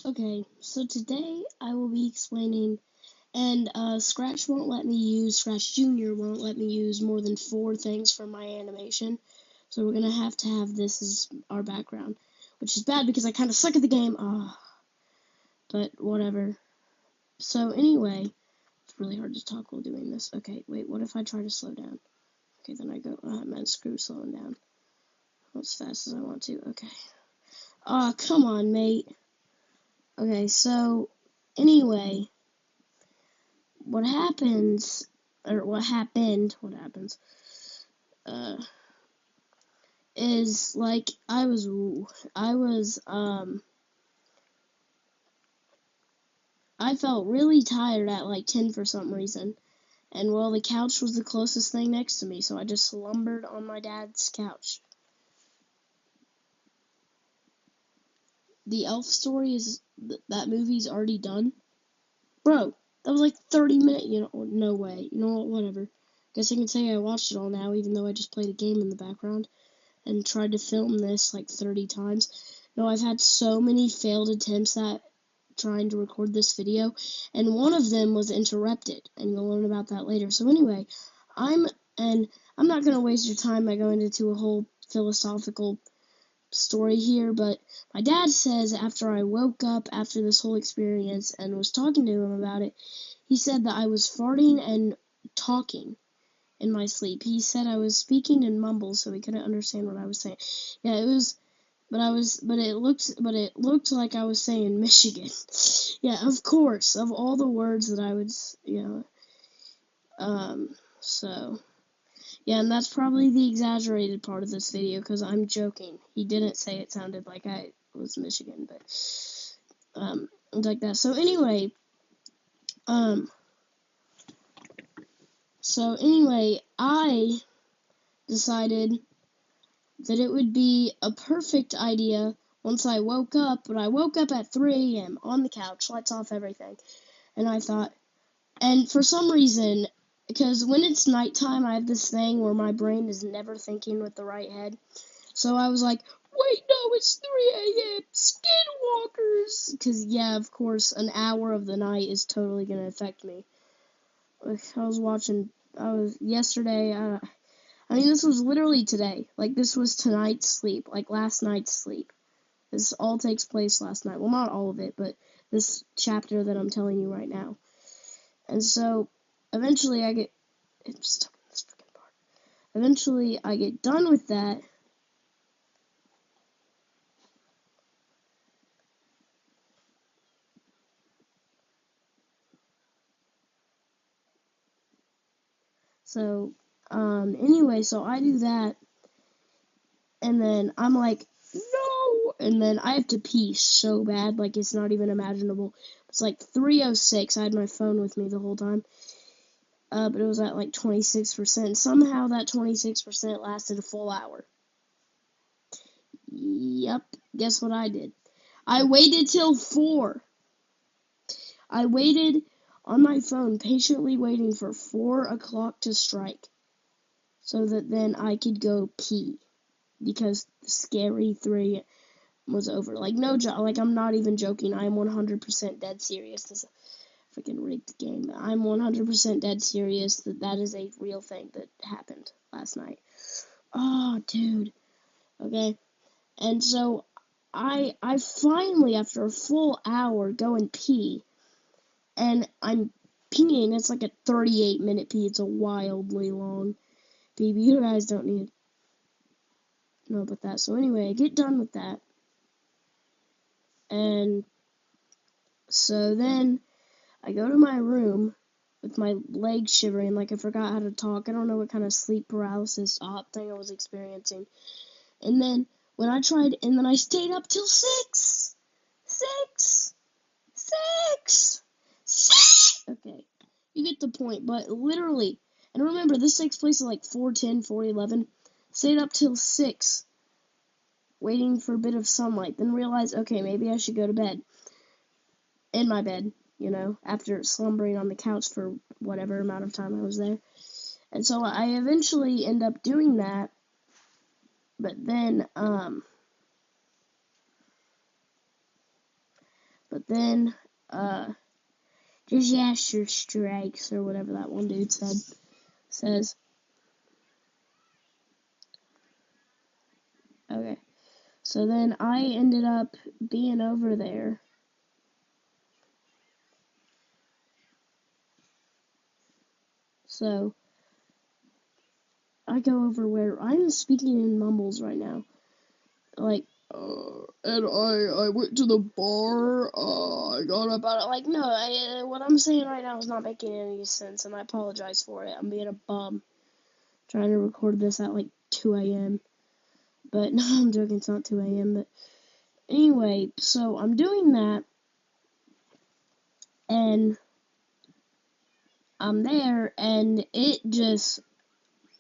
Okay, so today I will be explaining, and Scratch won't let me use, Scratch Junior won't let me use more than 4 things from my animation, so we're going to have this as our background, which is bad because I kind of suck at the game, but whatever. So anyway, it's really hard to talk while doing this. Okay, wait, what if I try to slow down? Okay, then I go, man, screw slowing down. As fast as I want to, okay. Come on, mate. Okay, so, anyway, what happened, is, like, I felt really tired at, like, 10 for some reason, and, well, the couch was the closest thing next to me, so I just slumbered on my dad's couch. The Elf story that movie's already done? Bro, that was like 30 minutes, no way. You know what, whatever. Guess I can say I watched it all now, even though I just played a game in the background and tried to film this like 30 times. No, I've had so many failed attempts at trying to record this video, and one of them was interrupted, and you'll learn about that later. So anyway, I'm not going to waste your time by going into a whole philosophical story here, but my dad says after I woke up after this whole experience and was talking to him about it, he said that I was farting and talking in my sleep. He said I was speaking in mumbles, so he couldn't understand what I was saying. Yeah, it was, but it looked like I was saying Michigan. Yeah, of course, of all the words that I would, so. Yeah, and that's probably the exaggerated part of this video, because I'm joking. He didn't say it sounded like I was Michigan, but, like that. So anyway, I decided that it would be a perfect idea once I woke up, but I woke up at 3 a.m. on the couch, lights off, everything, and I thought, and for some reason, because when it's nighttime, I have this thing where my brain is never thinking with the right head. So I was like, wait, no, it's 3 a.m. Skinwalkers! Because, yeah, of course, an hour of the night is totally going to affect me. Like, yesterday, this was literally today. Like, this was tonight's sleep, like last night's sleep. This all takes place last night. Well, not all of it, but this chapter that I'm telling you right now. And so, eventually I get done with that. So, anyway, so I do that, and then I'm like, no! And then I have to pee so bad, like, it's not even imaginable. It's like 3:06, I had my phone with me the whole time, but it was at like 26%. Somehow that 26% lasted a full hour. Yep, guess what I did? I waited till 4. I waited on my phone, patiently waiting for 4 o'clock to strike, so that then I could go pee, because the scary 3 was over. Like, no joke, like, I'm not even joking, I am 100% dead serious. This is a freaking rigged game. I'm 100% dead serious that is a real thing that happened last night. Oh, dude. Okay, and so I finally, after a full hour, go and pee, and I'm peeing. It's like a 38-minute pee. It's a wildly long pee. But you guys don't need to know about that. So anyway, I get done with that, and so then I go to my room with my legs shivering, like I forgot how to talk. I don't know what kind of sleep paralysis thing I was experiencing. And then I stayed up till 6. 6. 6. 6. Okay, you get the point, but literally, and remember, this takes place at like 4:10, 4:11. Stayed up till 6, waiting for a bit of sunlight, then realized, okay, maybe I should go to bed. In my bed, after slumbering on the couch for whatever amount of time I was there. And so I eventually end up doing that, but then But then, disaster strikes, or whatever that one dude says. Okay. So then I ended up being over there. So I go over where I'm speaking in mumbles right now. Like, and I went to the bar, I got up out of, like, no, what I'm saying right now is not making any sense, and I apologize for it. I'm being a bum, trying to record this at, like, 2 a.m., but, no, I'm joking, it's not 2 a.m., but, anyway, so I'm doing that, and I'm there, and it just,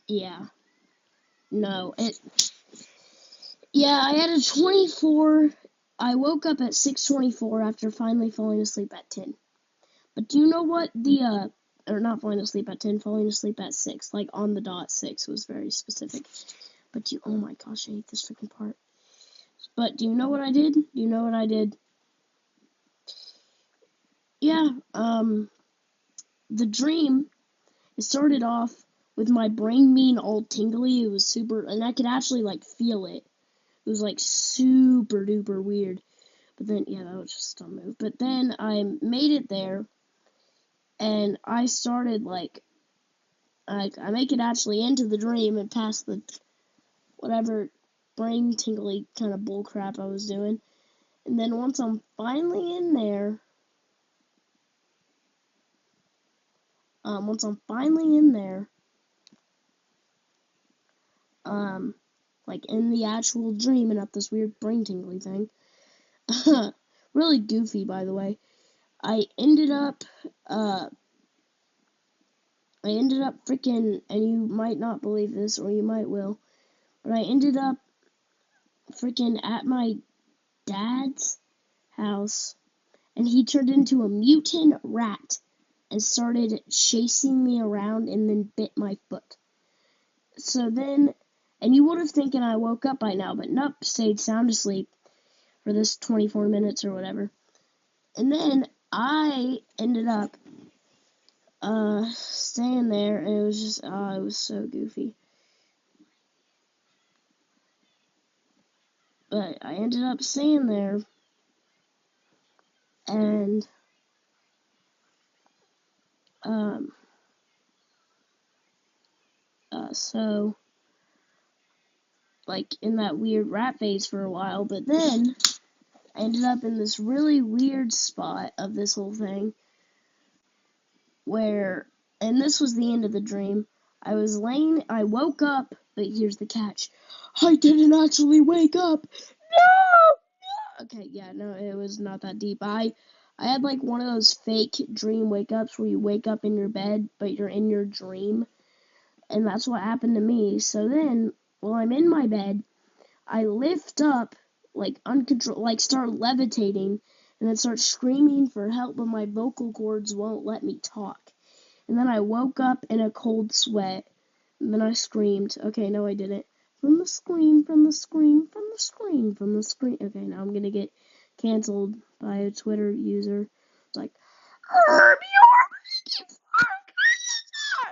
yeah, no, I had a 24, I woke up at 6:24 after finally falling asleep at 10. But do you know what or not falling asleep at 10, falling asleep at 6, like on the dot 6 was very specific. But oh my gosh, I hate this freaking part. But do you know what I did? Yeah, the dream, it started off with my brain being all tingly. It was super, and I could actually, like, feel it. It was, like, super duper weird. But then, yeah, that was just a move. But then I made it there, and I started, like, I make it actually into the dream and past the whatever brain tingly kind of bullcrap I was doing. And then once I'm finally in there, like in the actual dream and not this weird brain tingly thing, really goofy, by the way, I ended up freaking, and you might not believe this, or you might will, but I ended up freaking at my dad's house, and he turned into a mutant rat and started chasing me around and then bit my foot. So then, and you would have thinking I woke up by now, but nope, stayed sound asleep for this 24 minutes or whatever. And then I ended up staying there, and it was just, it was so goofy. But I ended up staying there, and so, like, in that weird rat phase for a while, but then I ended up in this really weird spot of this whole thing where, and this was the end of the dream, I woke up, but here's the catch. I didn't actually wake up. No! Okay, yeah, no, it was not that deep. I had like one of those fake dream wake-ups where you wake up in your bed, but you're in your dream. And that's what happened to me. So then, while I'm in my bed, I lift up, like, like, start levitating, and then start screaming for help, but my vocal cords won't let me talk. And then I woke up in a cold sweat, and then I screamed. Okay, no, I didn't. From the screen, from the screen, from the screen, from the screen. Okay, now I'm gonna get canceled by a Twitter user. It's like, Herb, you're making fun.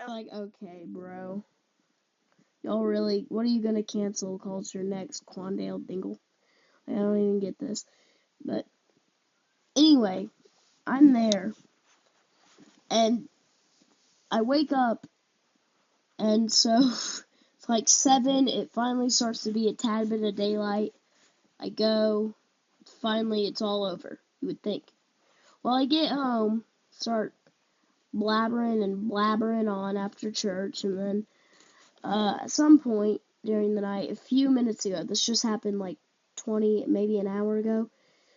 Like, okay, bro. Y'all really, what are you gonna cancel culture next, Quandale Dingle? I don't even get this. But anyway, I'm there. And I wake up, and so it's like 7, it finally starts to be a tad bit of daylight. I go, finally it's all over, you would think. Well, I get home, start blabbering on after church, and then at some point during the night, a few minutes ago, this just happened like 20, maybe an hour ago,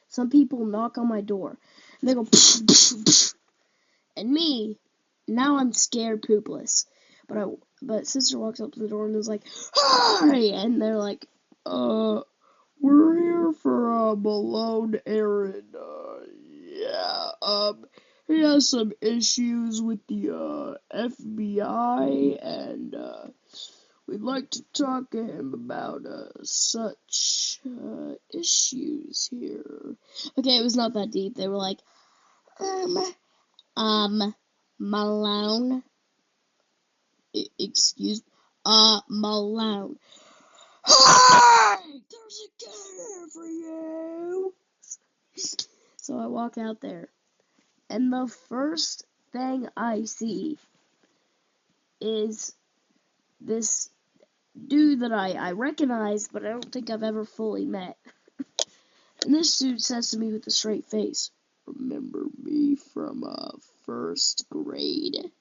some people knock on my door, and they go, psh, psh, psh. And me, now I'm scared poopless, but sister walks up to the door and is like, hi, and they're like, we're here for, Malone Aaron, yeah, he has some issues with the, FBI, and, we'd like to talk to him about such issues here. Okay, it was not that deep. They were like, Malone, excuse, Malone. Hi, there's a kid here for you. So I walk out there, and the first thing I see is this dude that I recognize, but I don't think I've ever fully met. And this dude says to me with a straight face, "Remember me from first grade?"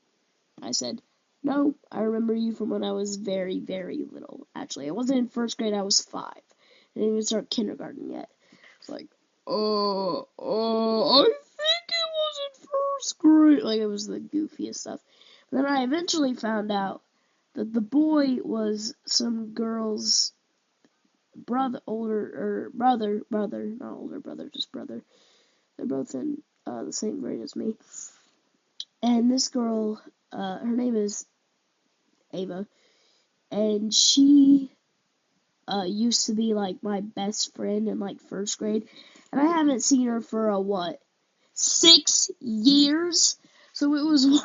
I said, "No, I remember you from when I was very, very little. Actually, I wasn't in first grade, I was 5. I didn't even start kindergarten yet." It's like, I think it was in first grade. Like, it was the goofiest stuff. But then I eventually found out that the boy was some girl's brother, not older brother, just brother. They're both in the same grade as me. And this girl, her name is Ava, and she used to be like my best friend in like first grade, and I haven't seen her for 6 years. So it was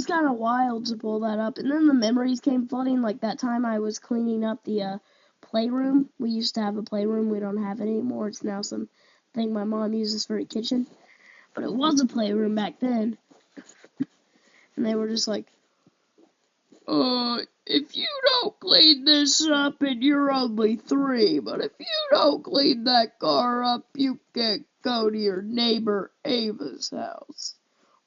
kind of wild to pull that up. And then the memories came flooding. Like that time I was cleaning up the playroom. We used to have a playroom. We don't have it anymore. It's now something my mom uses for a kitchen. But it was a playroom back then. And they were just like, if you don't clean this up and you're only 3, but if you don't clean that car up, you can't go to your neighbor Ava's house.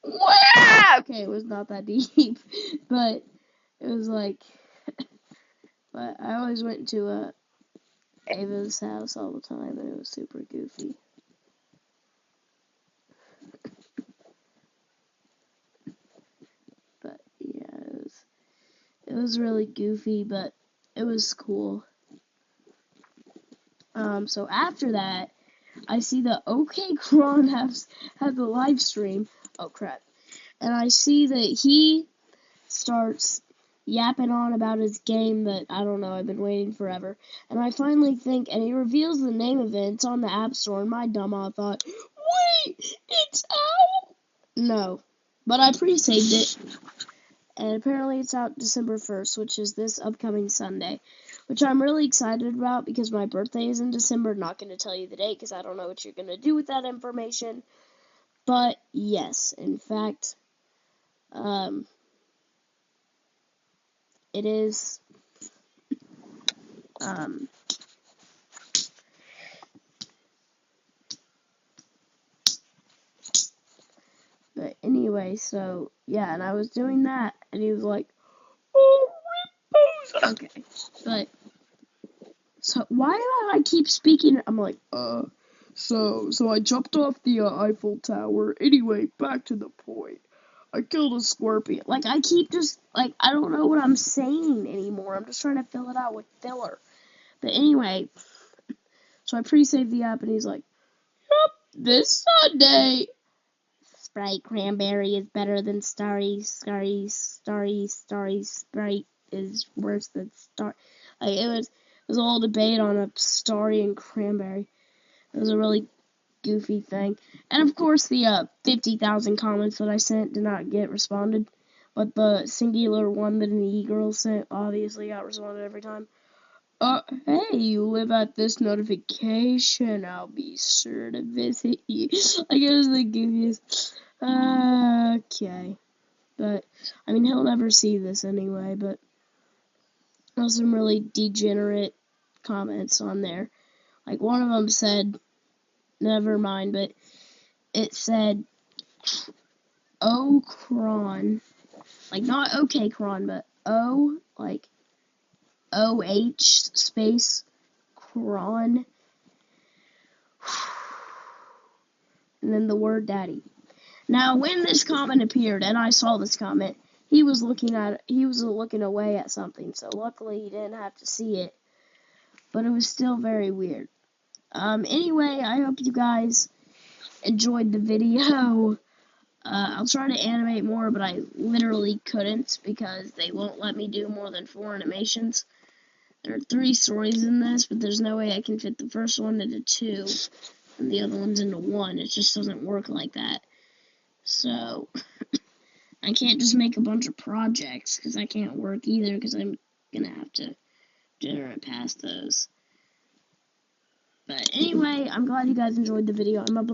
Wow! Okay, it was not that deep, but it was like, but I always went to Ava's house all the time, and it was super goofy. But yeah, it was really goofy, but it was cool. So after that, I see that OK Kron has the live stream. Oh crap! And I see that he starts yapping on about his game that, I don't know, I've been waiting forever. And I finally think, and he reveals the name of it, it's on the App Store, and my dumb ass thought, wait, it's out? No. But I pre-saved it, and apparently it's out December 1st, which is this upcoming Sunday, which I'm really excited about because my birthday is in December. Not going to tell you the date because I don't know what you're going to do with that information. But yes, in fact, it is, but anyway, so, yeah, and I was doing that, and he was like, oh, rippos! Okay, but, so, why do I keep speaking? I'm like, so I jumped off the Eiffel Tower. Anyway, back to the point. I killed a scorpion. Like, I keep just, like, I don't know what I'm saying anymore. I'm just trying to fill it out with filler. But anyway, so I pre-saved the app, and he's like, yep, this Sunday, Sprite Cranberry is better than Starry Sprite is worse than Star. Like, it was a whole debate on a Starry and Cranberry. It was a really goofy thing. And of course, the 50,000 comments that I sent did not get responded. But the singular one that an e-girl sent obviously got responded every time. Hey, you live at this notification. I'll be sure to visit you. Like, it was the goofiest. Okay. But, I mean, he'll never see this anyway, but there's some really degenerate comments on there. Like, one of them said, never mind, but it said, Kron. Like, not OK Kron, but O, like, OH space Kron. And then the word daddy. Now, when this comment appeared, and I saw this comment, he was looking away at something, so luckily he didn't have to see it. But it was still very weird. Anyway, I hope you guys enjoyed the video. I'll try to animate more, but I literally couldn't because they won't let me do more than 4 animations. There are 3 stories in this, but there's no way I can fit the first one into 2 and the other one's into 1. It just doesn't work like that. So, I can't just make a bunch of projects because I can't work either because I'm going to have to generate past those. But anyway, I'm glad you guys enjoyed the video. I'm up